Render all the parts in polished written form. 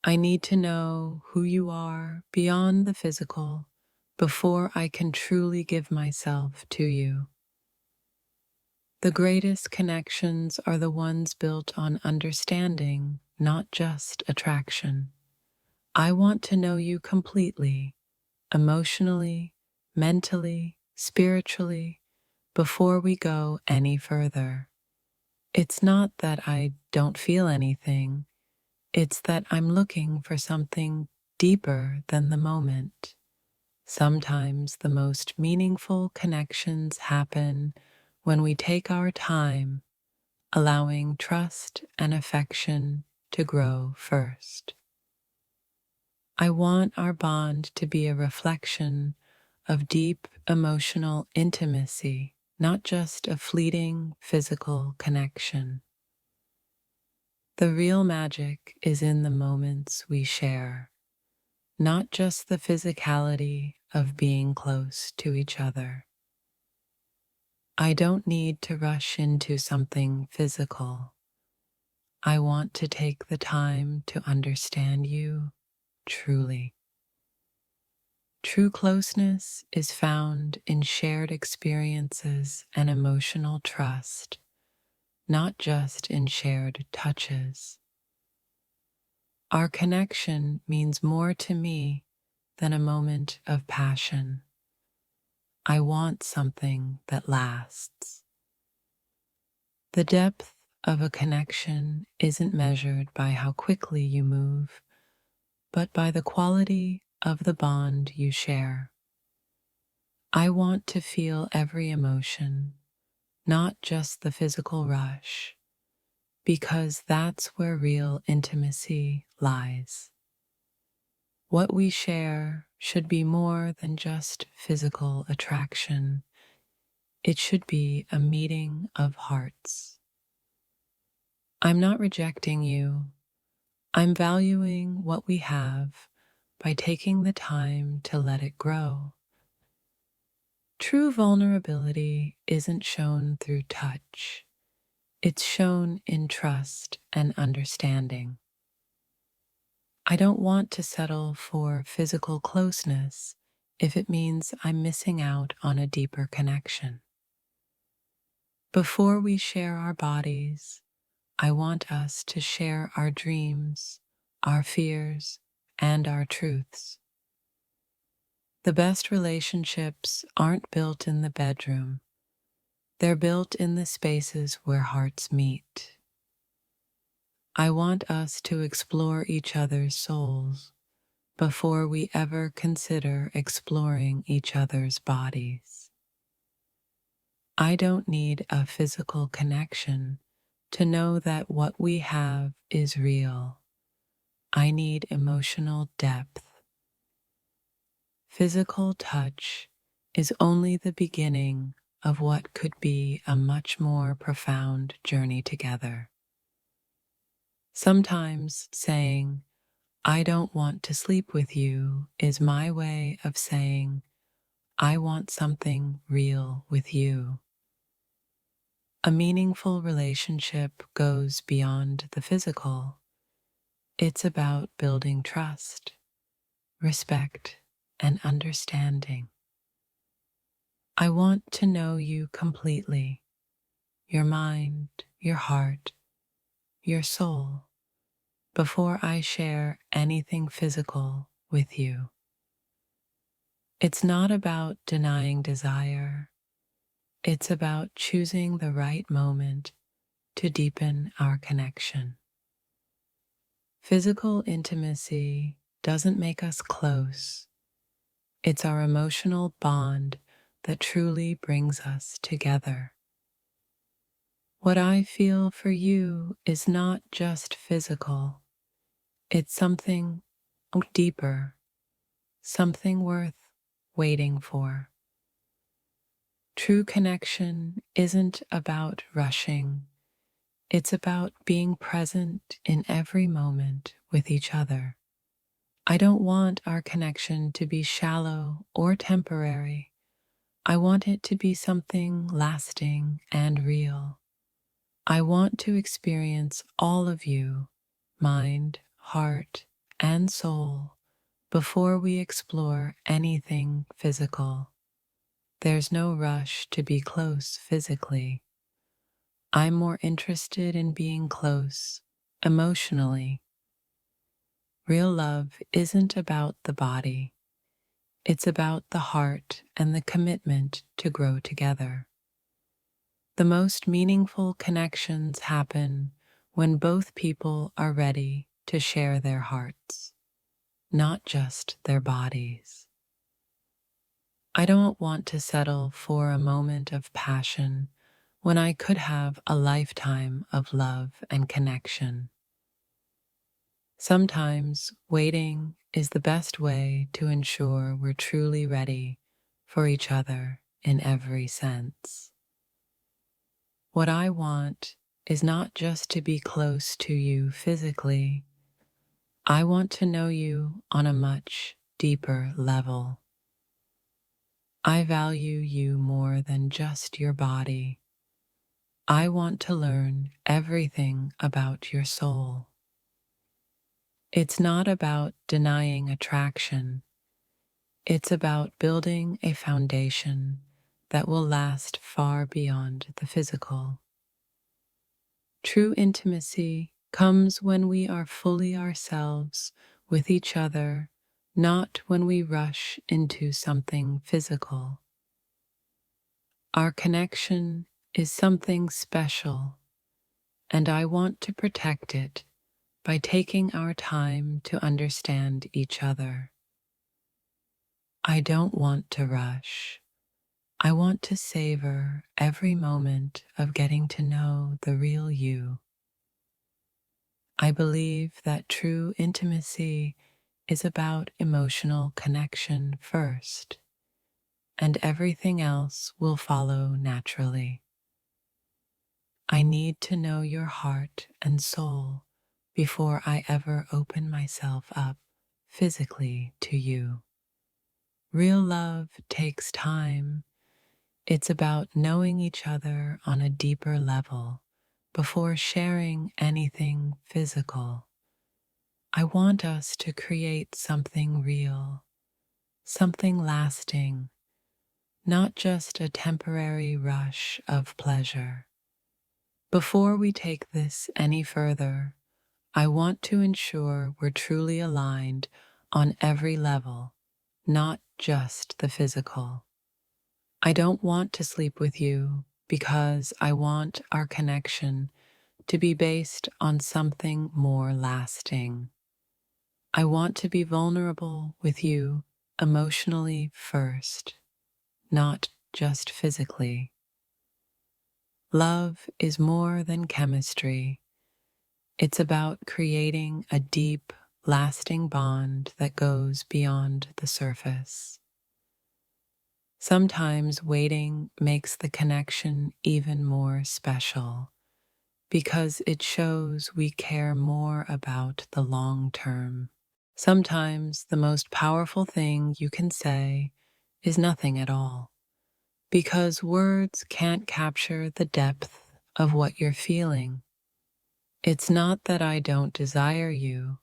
I need to know who you are beyond the physical before I can truly give myself to you. The greatest connections are the ones built on understanding, not just attraction. I want to know you completely, emotionally, mentally, spiritually, before we go any further. It's not that I don't feel anything, it's that I'm looking for something deeper than the moment. Sometimes the most meaningful connections happen when we take our time, allowing trust and affection to grow first. I want our bond to be a reflection of deep emotional intimacy, not just a fleeting physical connection. The real magic is in the moments we share, not just the physicality of being close to each other. I don't need to rush into something physical. I want to take the time to understand you truly. True closeness is found in shared experiences and emotional trust, not just in shared touches. Our connection means more to me than a moment of passion. I want something that lasts. The depth of a connection isn't measured by how quickly you move, but by the quality of the bond you share. I want to feel every emotion, not just the physical rush, because that's where real intimacy lies. What we share should be more than just physical attraction. It should be a meeting of hearts. I'm not rejecting you. I'm valuing what we have by taking the time to let it grow. True vulnerability isn't shown through touch. It's shown in trust and understanding. I don't want to settle for physical closeness if it means I'm missing out on a deeper connection. Before we share our bodies, I want us to share our dreams, our fears, and our truths. The best relationships aren't built in the bedroom. They're built in the spaces where hearts meet. I want us to explore each other's souls before we ever consider exploring each other's bodies. I don't need a physical connection to know that what we have is real. I need emotional depth. Physical touch is only the beginning of what could be a much more profound journey together. Sometimes saying, I don't want to sleep with you is my way of saying, I want something real with you. A meaningful relationship goes beyond the physical. It's about building trust, respect, and understanding. I want to know you completely, your mind, your heart, your soul, before I share anything physical with you. It's not about denying desire. It's about choosing the right moment to deepen our connection. Physical intimacy doesn't make us close. It's our emotional bond that truly brings us together. What I feel for you is not just physical. It's something deeper, something worth waiting for. True connection isn't about rushing. It's about being present in every moment with each other. I don't want our connection to be shallow or temporary. I want it to be something lasting and real. I want to experience all of you, mind, heart, and soul before we explore anything physical. There's no rush to be close physically. I'm more interested in being close emotionally. Real love isn't about the body, it's about the heart and the commitment to grow together. The most meaningful connections happen when both people are ready to share their hearts, not just their bodies. I don't want to settle for a moment of passion when I could have a lifetime of love and connection. Sometimes waiting is the best way to ensure we're truly ready for each other in every sense. What I want is not just to be close to you physically. I want to know you on a much deeper level. I value you more than just your body. I want to learn everything about your soul. It's not about denying attraction. It's about building a foundation that will last far beyond the physical. True intimacy comes when we are fully ourselves with each other, not when we rush into something physical. Our connection is something special, and I want to protect it by taking our time to understand each other. I don't want to rush. I want to savor every moment of getting to know the real you. I believe that true intimacy is about emotional connection first, and everything else will follow naturally. I need to know your heart and soul before I ever open myself up physically to you. Real love takes time. It's about knowing each other on a deeper level before sharing anything physical. I want us to create something real, something lasting, not just a temporary rush of pleasure. Before we take this any further, I want to ensure we're truly aligned on every level, not just the physical. I don't want to sleep with you because I want our connection to be based on something more lasting. I want to be vulnerable with you emotionally first, not just physically. Love is more than chemistry. It's about creating a deep, lasting bond that goes beyond the surface. Sometimes waiting makes the connection even more special because it shows we care more about the long term. Sometimes the most powerful thing you can say is nothing at all, because words can't capture the depth of what you're feeling. It's not that I don't desire you,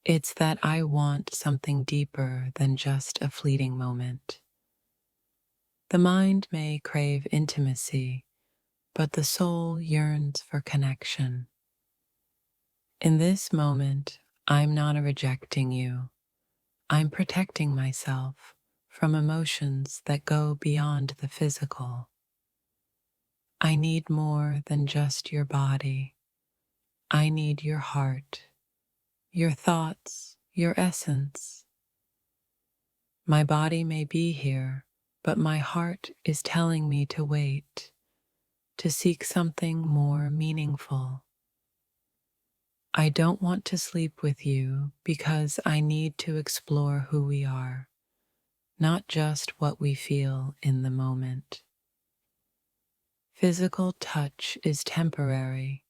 it's that I want something deeper than just a fleeting moment. The mind may crave intimacy, but the soul yearns for connection. In this moment, I'm not rejecting you. I'm protecting myself from emotions that go beyond the physical. I need more than just your body. I need your heart, your thoughts, your essence. My body may be here, but my heart is telling me to wait, to seek something more meaningful. I don't want to sleep with you because I need to explore who we are, not just what we feel in the moment. Physical touch is temporary.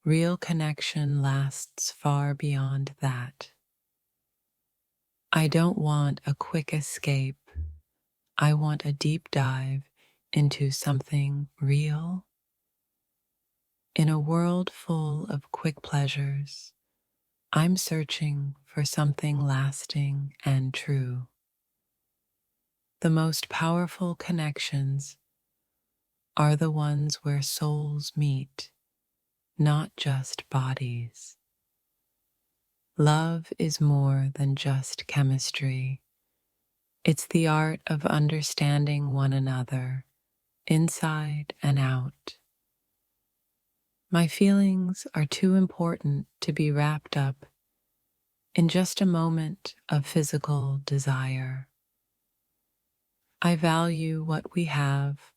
Real connection lasts far beyond that. I don't want a quick escape. I want a deep dive into something real. In a world full of quick pleasures, I'm searching for something lasting and true. The most powerful connections are the ones where souls meet, not just bodies. Love is more than just chemistry. It's the art of understanding one another, inside and out. My feelings are too important to be wrapped up in just a moment of physical desire. I value what we have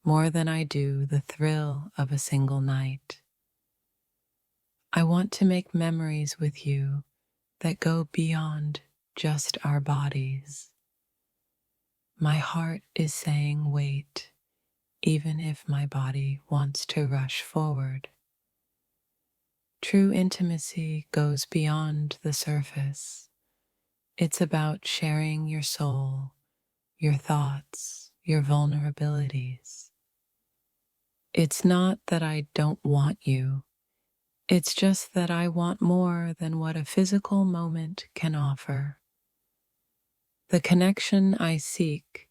more than I do the thrill of a single night. I want to make memories with you that go beyond just our bodies. My heart is saying wait, even if my body wants to rush forward. True intimacy goes beyond the surface. It's about sharing your soul, your thoughts, your vulnerabilities. It's not that I don't want you. It's just that I want more than what a physical moment can offer. The connection I seek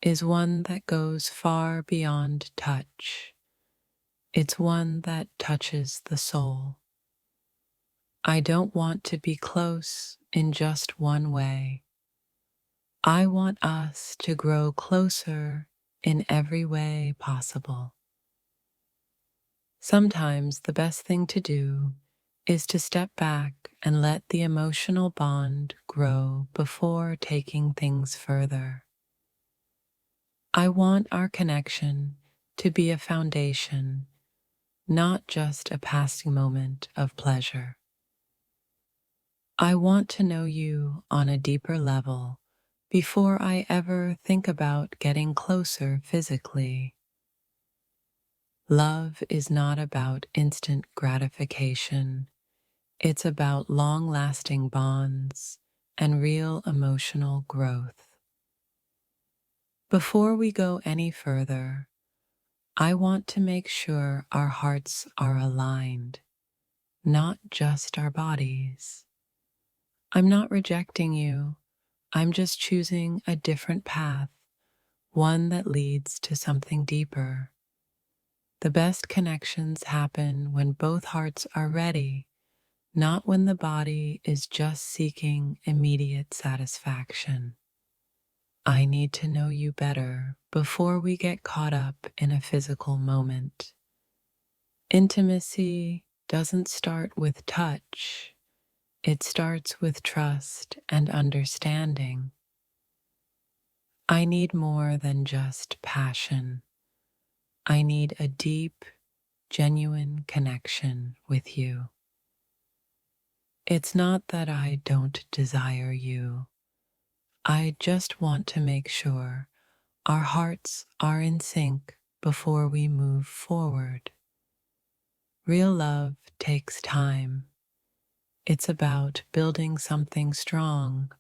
is one that goes far beyond touch. It's one that touches the soul. I don't want to be close in just one way. I want us to grow closer in every way possible. Sometimes the best thing to do is to step back and let the emotional bond grow before taking things further. I want our connection to be a foundation, not just a passing moment of pleasure. I want to know you on a deeper level before I ever think about getting closer physically. Love is not about instant gratification. It's about long-lasting bonds and real emotional growth. Before we go any further, I want to make sure our hearts are aligned, not just our bodies. I'm not rejecting you. I'm just choosing a different path, one that leads to something deeper. The best connections happen when both hearts are ready, not when the body is just seeking immediate satisfaction. I need to know you better before we get caught up in a physical moment. Intimacy doesn't start with touch. It starts with trust and understanding. I need more than just passion. I need a deep, genuine connection with you. It's not that I don't desire you. I just want to make sure our hearts are in sync before we move forward. Real love takes time. It's about building something strong,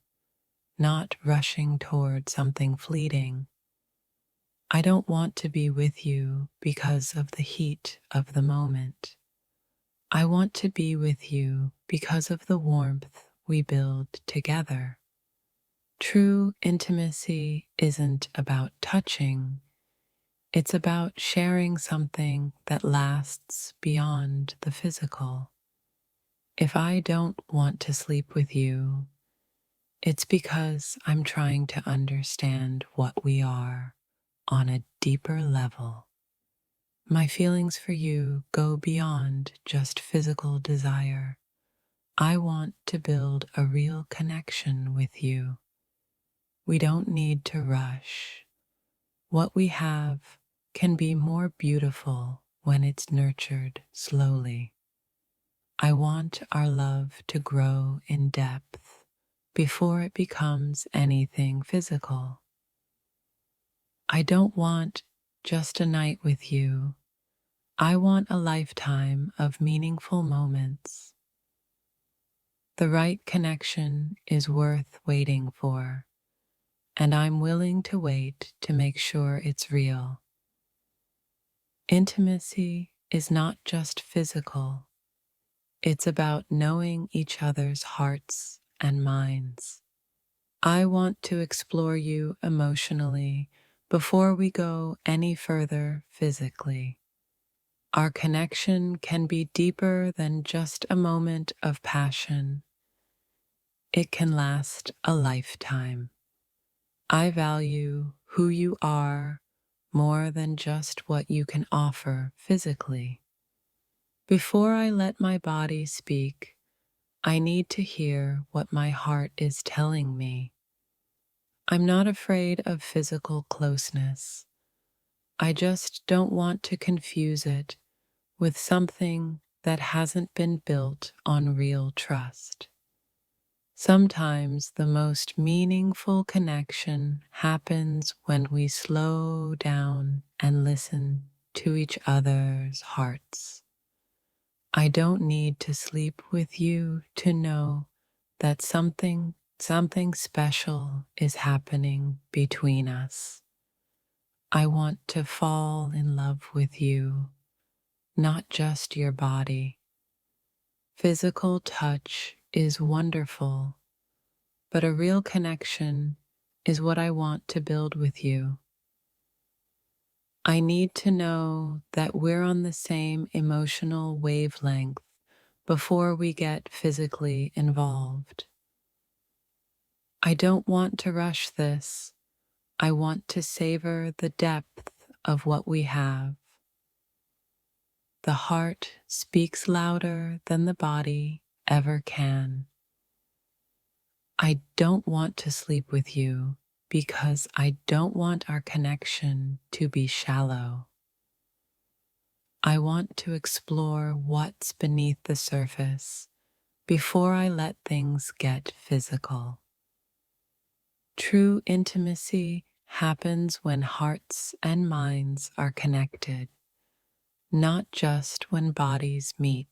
not rushing toward something fleeting. I don't want to be with you because of the heat of the moment. I want to be with you because of the warmth we build together. True intimacy isn't about touching. It's about sharing something that lasts beyond the physical. If I don't want to sleep with you, it's because I'm trying to understand what we are on a deeper level. My feelings for you go beyond just physical desire. I want to build a real connection with you. We don't need to rush. What we have can be more beautiful when it's nurtured slowly. I want our love to grow in depth before it becomes anything physical. I don't want just a night with you. I want a lifetime of meaningful moments. The right connection is worth waiting for, and I'm willing to wait to make sure it's real. Intimacy is not just physical, It's about knowing each other's hearts and minds. I want to explore you emotionally before we go any further physically. Our connection can be deeper than just a moment of passion. It can last a lifetime. I value who you are more than just what you can offer physically. Before I let my body speak, I need to hear what my heart is telling me. I'm not afraid of physical closeness. I just don't want to confuse it with something that hasn't been built on real trust. Sometimes the most meaningful connection happens when we slow down and listen to each other's hearts. I don't need to sleep with you to know that something special is happening between us. I want to fall in love with you, not just your body. Physical touch is wonderful, but a real connection is what I want to build with you. I need to know that we're on the same emotional wavelength before we get physically involved. I don't want to rush this. I want to savor the depth of what we have. The heart speaks louder than the body ever can. I don't want to sleep with you because I don't want our connection to be shallow. I want to explore what's beneath the surface before I let things get physical. True intimacy happens when hearts and minds are connected, not just when bodies meet.